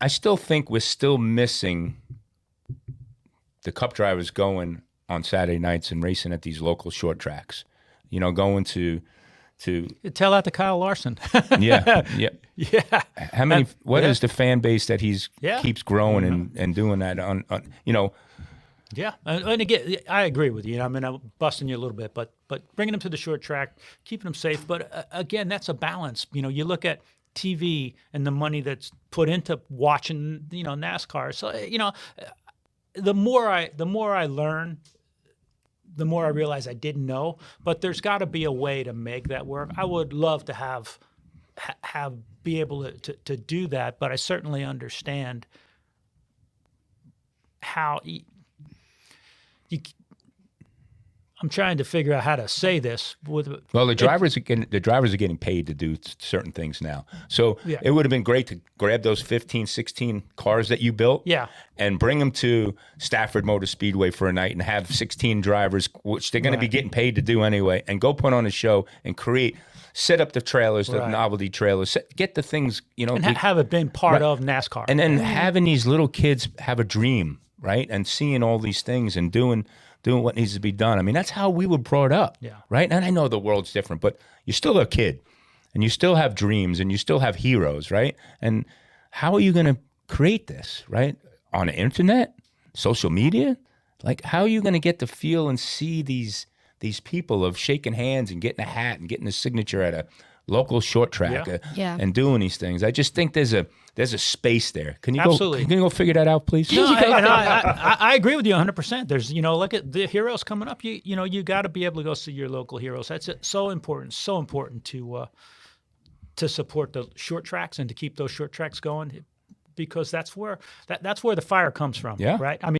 I still think we're still missing the Cup drivers going on Saturday nights and racing at these local short tracks. Going to Tell that to Kyle Larson. yeah. Yeah. How many? What is the fan base that keeps growing and doing that on Yeah, and again, I agree with you. I mean, I'm busting you a little bit, but bringing them to the short track, keeping them safe. But again, that's a balance. You look at TV and the money that's put into watching, NASCAR. So the more I learn, the more I realize I didn't know. But there's got to be a way to make that work. I would love to have be able to do that, but I certainly understand how. I'm trying to figure out how to say this. The drivers are getting paid to do certain things now. So it would have been great to grab those 15, 16 cars that you built, and bring them to Stafford Motor Speedway for a night and have 16 drivers, which they're going to be getting paid to do anyway, and go put on a show and set up the trailers, the novelty trailers, get the things, and have it been part of NASCAR, and then having these little kids have a dream. Right, and seeing all these things and doing what needs to be done. I mean, that's how we were brought up, right? And I know the world's different, but you're still a kid, and you still have dreams, and you still have heroes, right? And how are you going to create this, right? On the internet, social media? Like, how are you going to get to feel and see these people of shaking hands and getting a hat and getting a signature at a local short track and doing these things? I just think there's a space there. Can you go figure that out, please? No, I agree with you 100%. There's, look at the heroes coming up. You got to be able to go see your local heroes. That's so important to support the short tracks and to keep those short tracks going, because that's where the fire comes from, right? I mean,